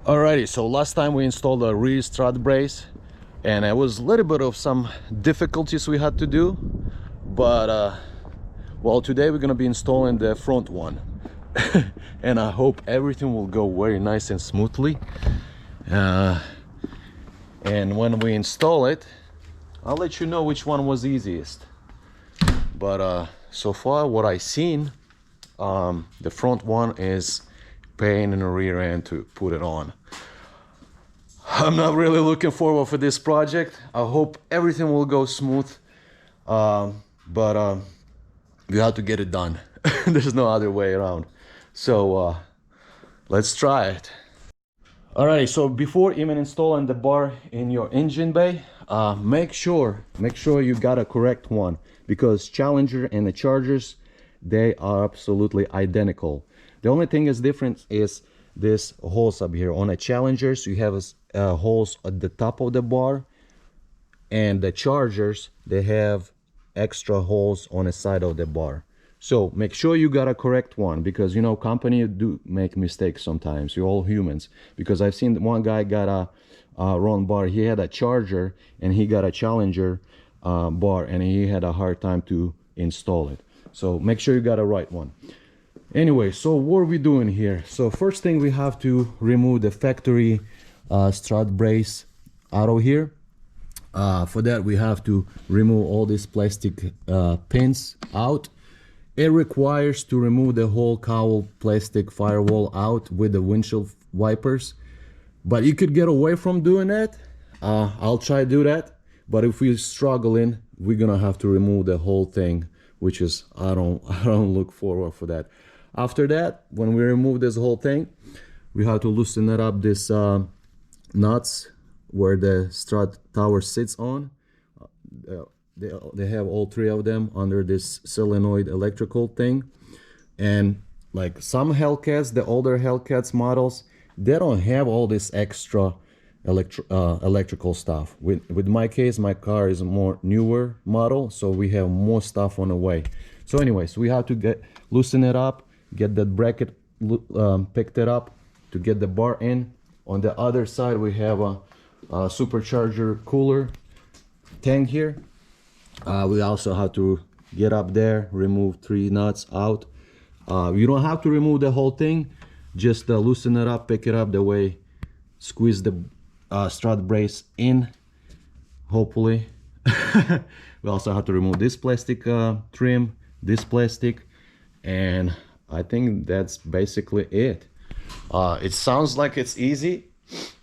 Alrighty, so last time we installed a rear strut brace and it was a little bit of some difficulties we had to do, but well, today we're gonna be installing the front one. And I hope everything will go very nice and smoothly, and when we install it I'll let you know which one was easiest. But so far what I seen, the front one is pain in the rear end to put it on. I'm not really looking forward for this project. I hope everything will go smooth, but you have to get it done. There's no other way around. So let's try it. Alright, so before even installing the bar in your engine bay, make sure you got a correct one, because Challenger and the Chargers, they are absolutely identical. The only thing is different is this holes up here. On the Challengers you have holes at the top of the bar, and the Chargers, they have extra holes on the side of the bar. So make sure you got a correct one, because you know company do make mistakes sometimes. You're all humans. Because I've seen one guy got a wrong bar. He had a Charger and he got a Challenger bar, and he had a hard time to install it. So make sure you got a right one. Anyway, so what are we doing here? So first thing, we have to remove the factory strut brace out of here. For that we have to remove all these plastic pins out. It requires to remove the whole cowl plastic firewall out with the windshield wipers, but you could get away from doing that. I'll try to do that, but if we're struggling, we're gonna have to remove the whole thing, which is I don't look forward for that. After that, when we remove this whole thing, we have to loosen it up, this nuts where the strut tower sits on. They have all three of them under this solenoid electrical thing. And like some Hellcats, the older Hellcats models, they don't have all this extra electrical stuff. With my case, my car is a more newer model, so we have more stuff on the way. So anyways, we have to loosen it up, get that bracket picked it up to get the bar in. On the other side we have a supercharger cooler tank here. We also have to get up there, remove three nuts out. You don't have to remove the whole thing, just loosen it up, pick it up the way, squeeze the strut brace in, hopefully. We also have to remove this plastic trim, this plastic, and I think that's basically it. It sounds like it's easy,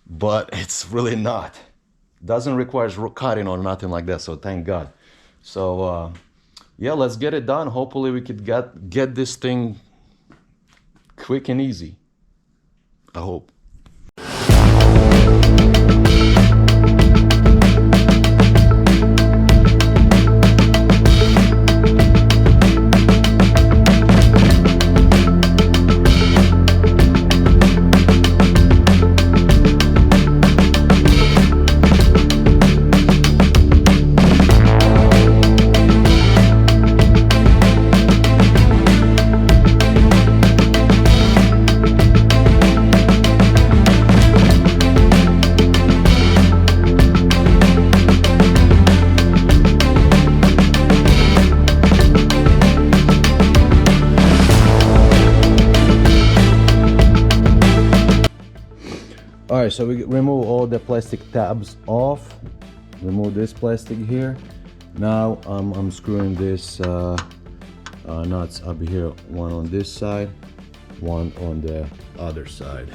but it's really not. Doesn't require cutting or nothing like that, so thank God. So yeah, let's get it done. Hopefully we could get this thing quick and easy, I hope. Alright, so we remove all the plastic tabs off. Remove this plastic here. Now I'm screwing this nuts up here, one on this side, one on the other side.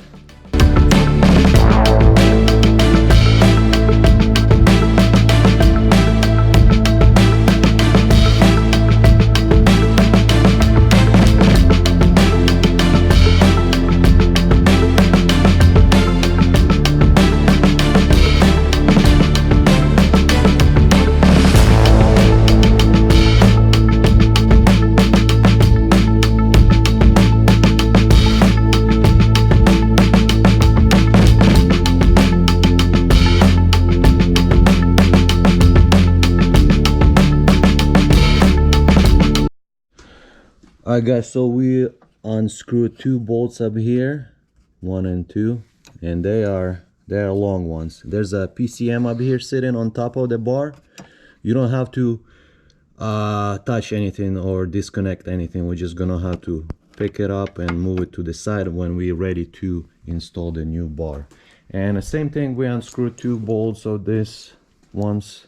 Alright guys, so we unscrew two bolts up here, 1 and 2, and they are long ones. There's a PCM up here sitting on top of the bar. You don't have to touch anything or disconnect anything. We're just gonna have to pick it up and move it to the side when we're ready to install the new bar. And the same thing, we unscrew 2 bolts of this ones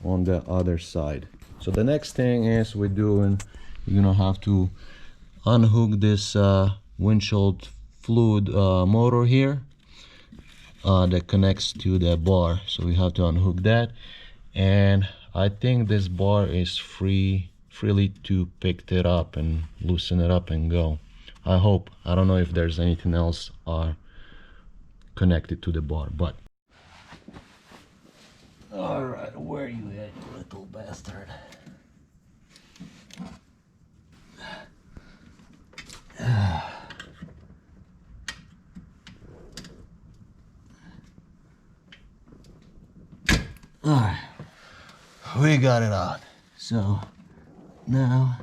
on the other side. So the next thing is we're gonna have to unhook this windshield fluid motor here that connects to the bar. So we have to unhook that, and I think this bar is freely to pick it up and loosen it up and go. I hope. I don't know if there's anything else connected to the bar, but all right, where you at, you little bastard? All right, we got it out. So now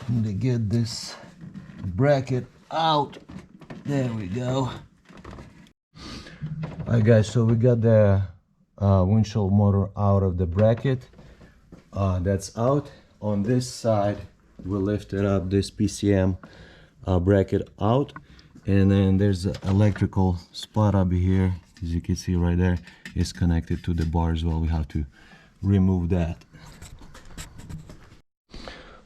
I need to get this bracket out. There we go. Alright guys, so we got the windshield motor out of the bracket. That's out. On this side we lifted up this PCM bracket out, and then there's an electrical spot up here, as you can see right there. It's connected to the bar as well. We have to remove that.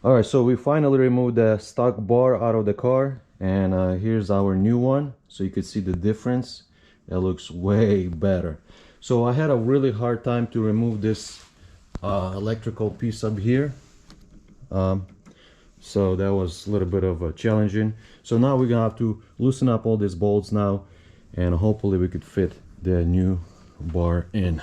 Alright, so we finally removed the stock bar out of the car, and here's our new one. So you can see the difference. It looks way better. So I had a really hard time to remove this electrical piece up here. So that was a little bit of a challenging. So now we're gonna have to loosen up all these bolts now, and hopefully we could fit the new bar in.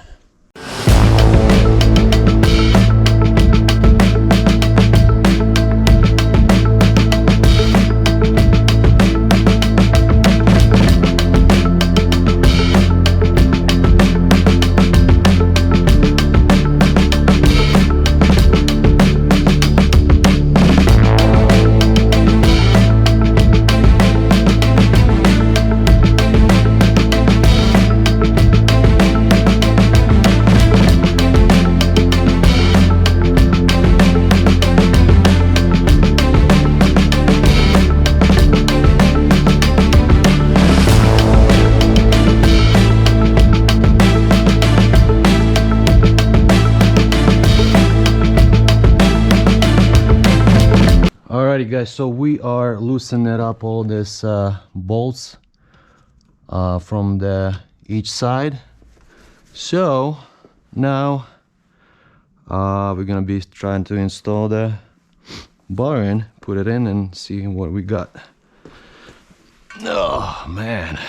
Alrighty guys, so we are loosening up all these bolts from each side. So now we're gonna be trying to install the bar in, put it in, and see what we got. Oh man.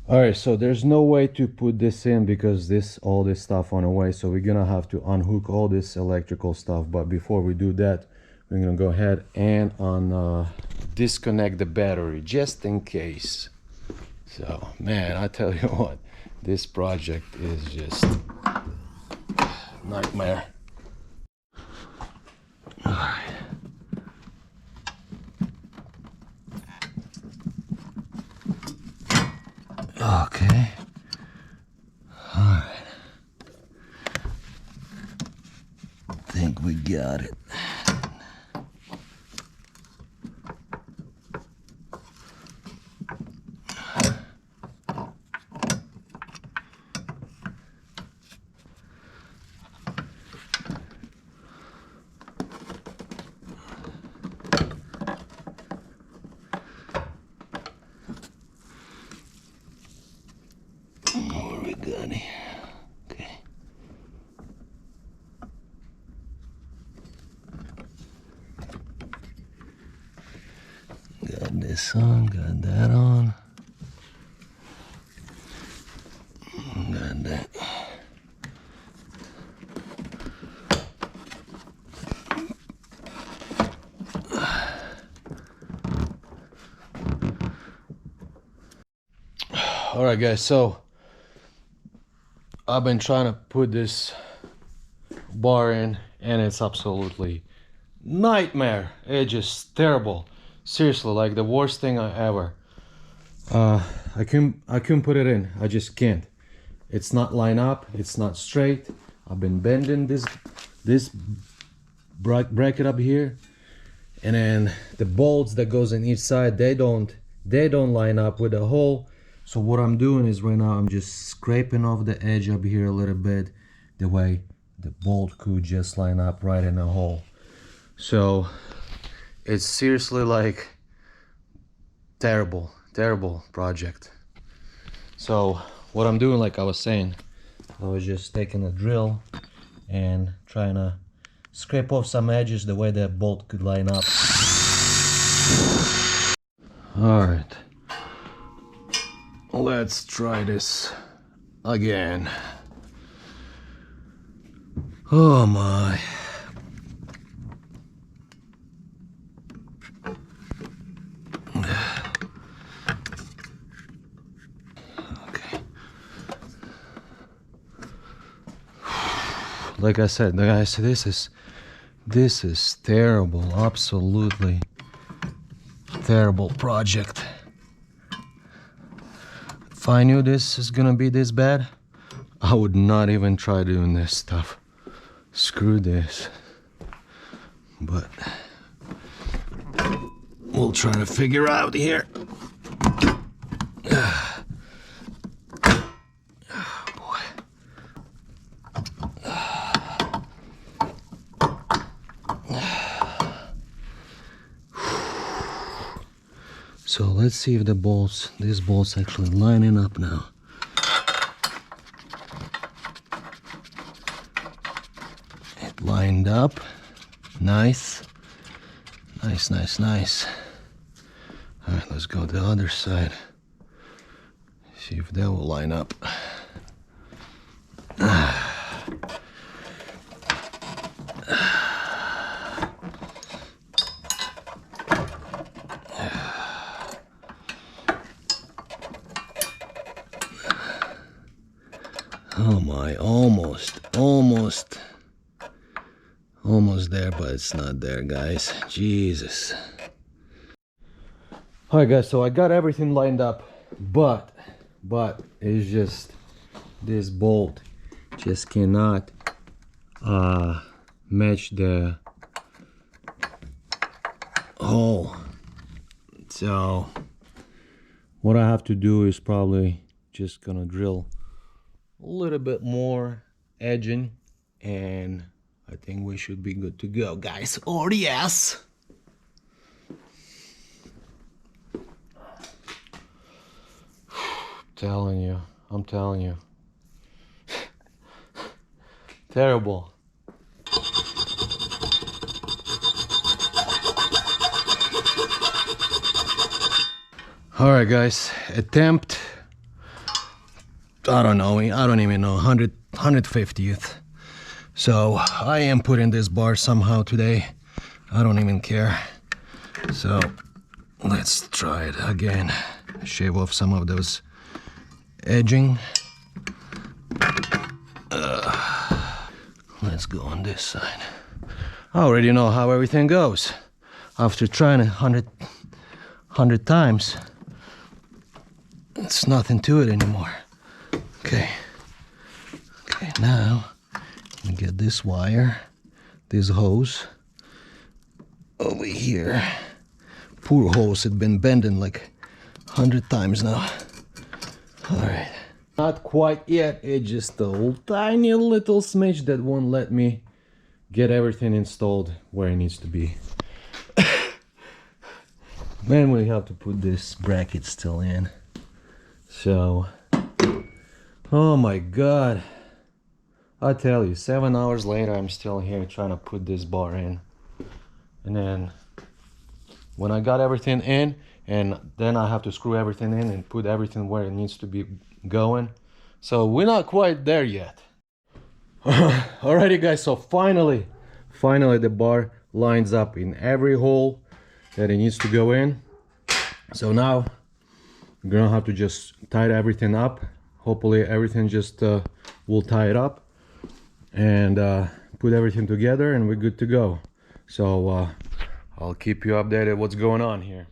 Alright, so there's no way to put this in because all this stuff on the way, so we're gonna have to unhook all this electrical stuff. But before we do that, we're gonna go ahead and disconnect the battery just in case. So man, I tell you what, this project is just nightmare. Alright. Okay. All right. I think we got it. this on, got that on. Got that. All right, guys, so I've been trying to put this bar in and it's absolutely nightmare. It's just terrible. Seriously, like the worst thing I ever. I couldn't put it in. I just can't. It's not line up. It's not straight. I've been bending this bracket up here, and then the bolts that goes in each side, they don't line up with the hole. So what I'm doing is right now I'm just scraping off the edge up here a little bit, the way the bolt could just line up right in the hole. So it's seriously like terrible project. So what I'm doing, like I was saying, I was just taking a drill and trying to scrape off some edges the way that bolt could line up. All right, let's try this again. Oh my. Like I said, guys, this is terrible, absolutely terrible project. If I knew this is gonna be this bad, I would not even try doing this stuff. Screw this. But we'll try to figure out here. So let's see if these bolts actually lining up now. It lined up. Nice. Nice. All right, let's go to the other side. See if that will line up. Oh my, almost there, but it's not there, guys. Jesus. All right, guys, so I got everything lined up, but it's just this bolt just cannot match the hole. So what I have to do is probably just gonna drill a little bit more edging, and I think we should be good to go, guys. Oh yes. I'm telling you. Terrible. All right, guys, attempt, I don't know, I don't even know, 150th. So I am putting this bar somehow today. I don't even care. So let's try it again. Shave off some of those edging. Let's go on this side. I already know how everything goes. After trying it 100 times, it's nothing to it anymore. Okay, now we get this wire, this hose over here. Poor hose had been bending like 100 times now. All right, not quite yet. It's just a tiny little smidge that won't let me get everything installed where it needs to be. Then we have to put this bracket still in. So, oh my god, I tell you, 7 hours later I'm still here trying to put this bar in. And then when I got everything in and then I have to screw everything in and put everything where it needs to be going. So we're not quite there yet. Alrighty guys, so finally the bar lines up in every hole that it needs to go in. So now I'm gonna have to just tie everything up. Hopefully everything just will tie it up and put everything together, and we're good to go. So I'll keep you updated what's going on here.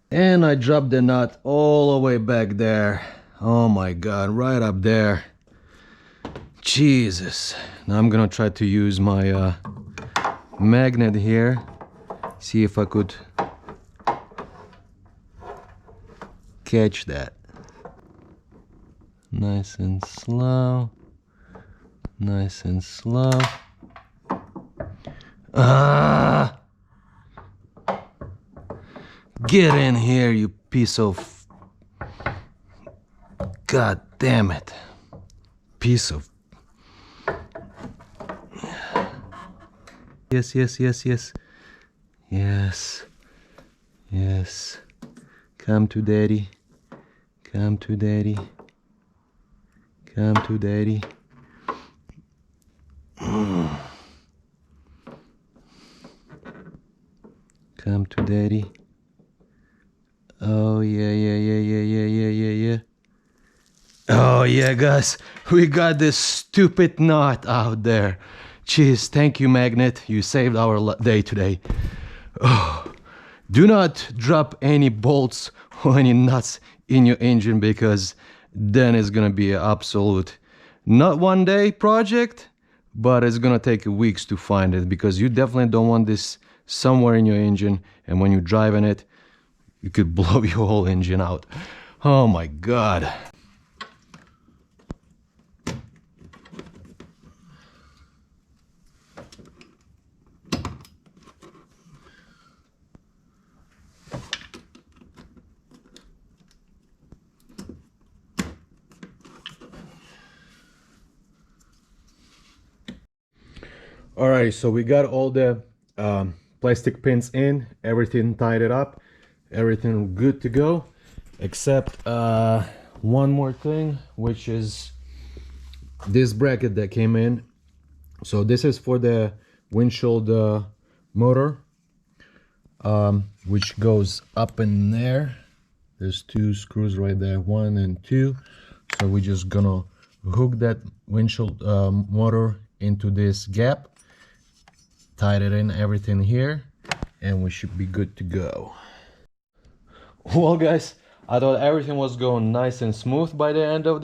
And I dropped the nut all the way back there. Oh my god, right up there. Jesus. Now I'm gonna try to use my magnet here. See if I could catch that. Nice and slow. Nice and slow. Ah! Get in here, you piece of... God damn it. Piece of... Yes, yes, yes, yes. Yes. Yes. Come to daddy. Come to daddy. Come to daddy. Come to daddy. Oh yeah, yeah, yeah, yeah, yeah, yeah, yeah, yeah. Oh yeah, guys, we got this stupid knot out there. Jeez, thank you, magnet. You saved our day today. Oh, do not drop any bolts or any nuts in your engine, because then it's gonna be an absolute, not one day project, but it's gonna take weeks to find it, because you definitely don't want this somewhere in your engine, and when you're driving it, you could blow your whole engine out. Oh my god. Alright, so we got all the plastic pins in, everything tied it up, everything good to go, except one more thing, which is this bracket that came in. So this is for the windshield motor, which goes up in there. There's two screws right there, 1 and 2. So we're just gonna hook that windshield motor into this gap, tied it in, everything here, and we should be good to go. Well guys, I thought everything was going nice and smooth by the end of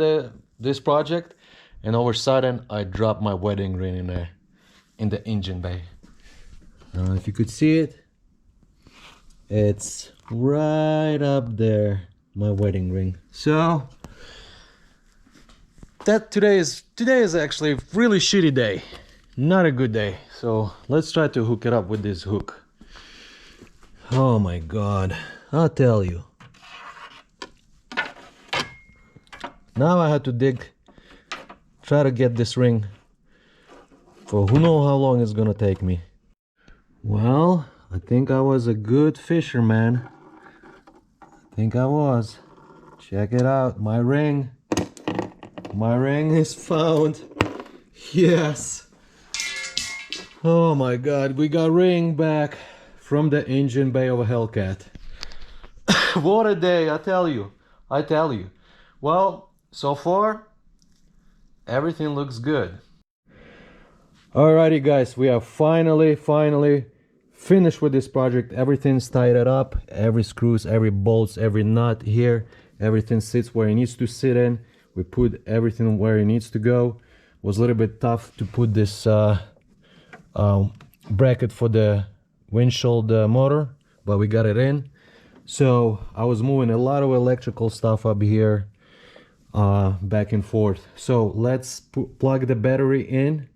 this project, and all of a sudden I dropped my wedding ring in there, in the engine bay. I don't know if you could see it. It's right up there, my wedding ring. So that today is actually a really shitty day, not a good day. So let's try to hook it up with this hook. Oh my god, I'll tell you. Now I have to try to get this ring for who knows how long it's gonna take me. Well, I think I was a good fisherman. I think I was. Check it out, my ring. My ring is found. Yes. Oh my god, we got ring back from the engine bay of a Hellcat. What a day, I tell you. Well, so far everything looks good. Alrighty guys, we are finally finished with this project. Everything's tied up, every screws, every bolts, every nut here, everything sits where it needs to sit in. We put everything where it needs to go. It was a little bit tough to put this bracket for the windshield motor, but we got it in. So I was moving a lot of electrical stuff up here, back and forth. So let's plug the battery in,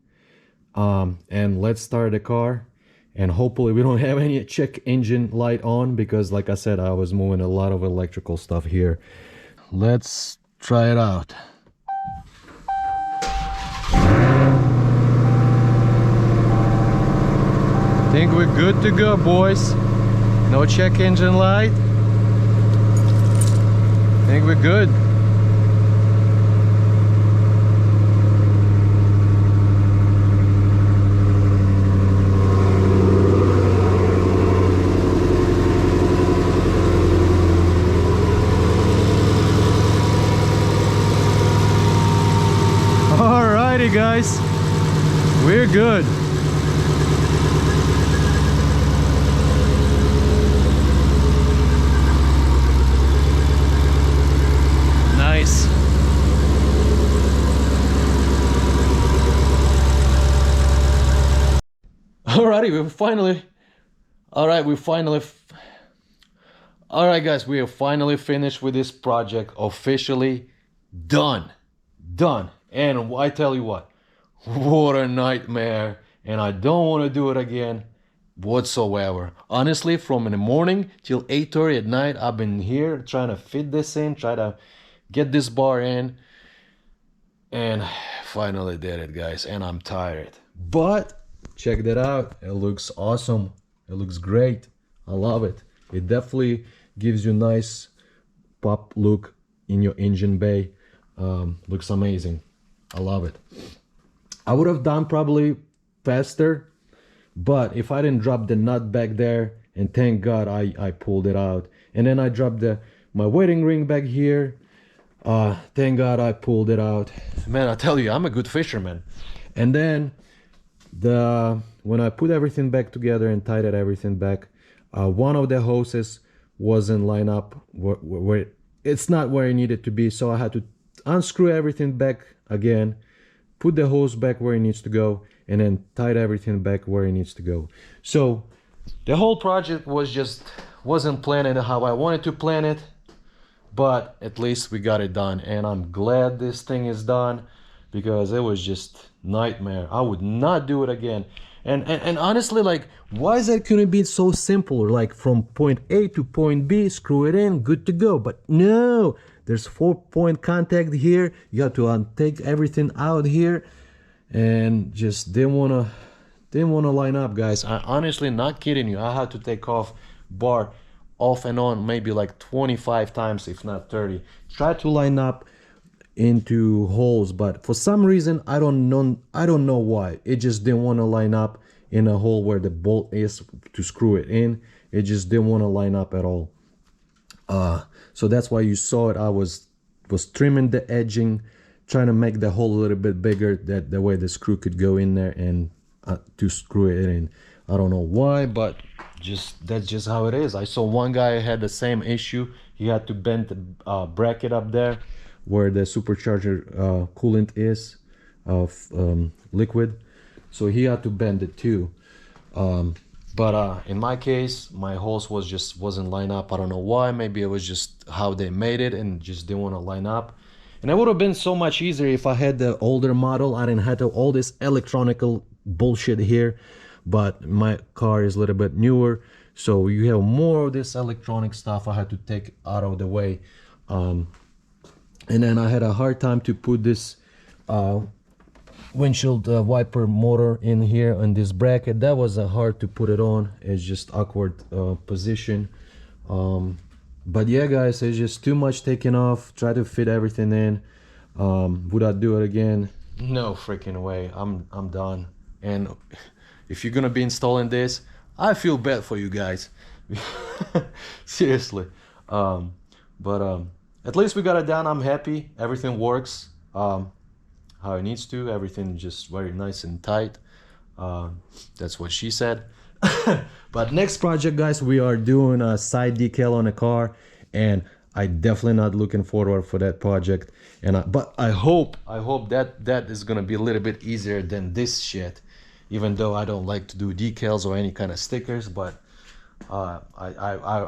and let's start the car, and hopefully we don't have any check engine light on, because like I said, I was moving a lot of electrical stuff here. Let's try it out. Think we're good to go, boys. No check engine light. Think we're good. Alrighty guys, we're good. Nice. Alrighty, we finally. Alright guys, we are finally finished with this project. Officially done. And I tell you what a nightmare, and I don't want to do it again whatsoever. Honestly, from in the morning till 8:30 at night, I've been here trying to fit this in, try to get this bar in, and finally did it, guys. And I'm tired, but check that out. It looks awesome. It looks great. I love it. It definitely gives you nice pop look in your engine bay. Looks amazing. I love it. I would have done probably faster, but if I didn't drop the nut back there, and thank God I pulled it out, and then I dropped my wedding ring back here. Thank God I pulled it out. Man, I tell you, I'm a good fisherman. And then when I put everything back together and tied everything back, one of the hoses wasn't lined up where it's not where it needed to be, so I had to unscrew everything back again, put the hose back where it needs to go, and then tied everything back where it needs to go. So the whole project wasn't planned how I wanted to plan it, but at least we got it done, and I'm glad this thing is done, because it was just nightmare. I would not do it again. And honestly, like, why is that couldn't be so simple? Like from point A to point B, screw it in, good to go. But no, there's 4-point contact here. You have to take everything out here, and just didn't wanna line up, guys. I honestly, not kidding you, I had to take off bar off and on maybe like 25 times, if not 30. Try to line up into holes, but for some reason I don't know why it just didn't want to line up in a hole where the bolt is to screw it in. It just didn't want to line up at all. So that's why you saw it. I was trimming the edging, trying to make the hole a little bit bigger, that the way the screw could go in there, and to screw it in. I don't know why, but that's just how it is. I saw one guy had the same issue. He had to bend the bracket up there where the supercharger coolant is of liquid, so he had to bend it too. But in my case, my hose wasn't lined up. I don't know why. Maybe it was just how they made it and just didn't want to line up. And it would have been so much easier if I had the older model. I didn't have all this electronical bullshit here, but my car is a little bit newer, so you have more of this electronic stuff I had to take out of the way. And then I had a hard time to put this windshield wiper motor in here on this bracket. That was hard to put it on. It's just awkward position. But yeah, guys, it's just too much taking off. Try to fit everything in. Would I do it again? No freaking way. I'm done. And if you're gonna be installing this, I feel bad for you guys. Seriously. But at least we got it done. I'm happy. Everything works how it needs to. Everything just very nice and tight. That's what she said. But next project, guys, we are doing a side decal on a car, and I definitely not looking forward for that project. But I hope that is gonna be a little bit easier than this shit. Even though I don't like to do decals or any kind of stickers, but I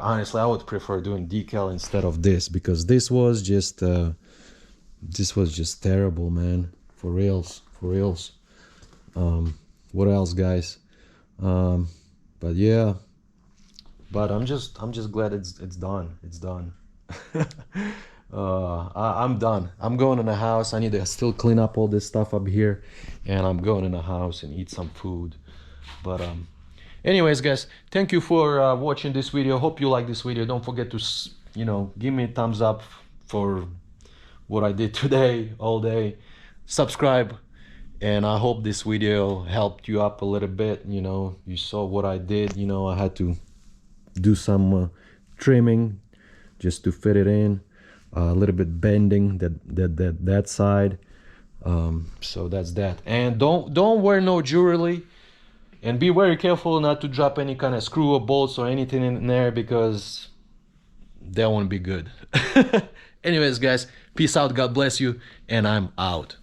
honestly, I would prefer doing decal instead of this, because this was just This was just terrible, man. For reals, for reals. What else, guys? But yeah, but I'm just glad it's done. It's done. I'm done. I'm going in the house. I need to still clean up all this stuff up here, and I'm going in the house and eat some food. But anyways, guys, thank you for watching this video. Hope you like this video. Don't forget to give me a thumbs up for what I did today, all day. Subscribe, and I hope this video helped you up a little bit. You saw what I did. I had to do some trimming just to fit it in, a little bit bending that side. So that's that. And don't wear no jewelry, and be very careful not to drop any kind of screw or bolts or anything in there, because that won't be good. Anyways, guys, peace out, God bless you, and I'm out.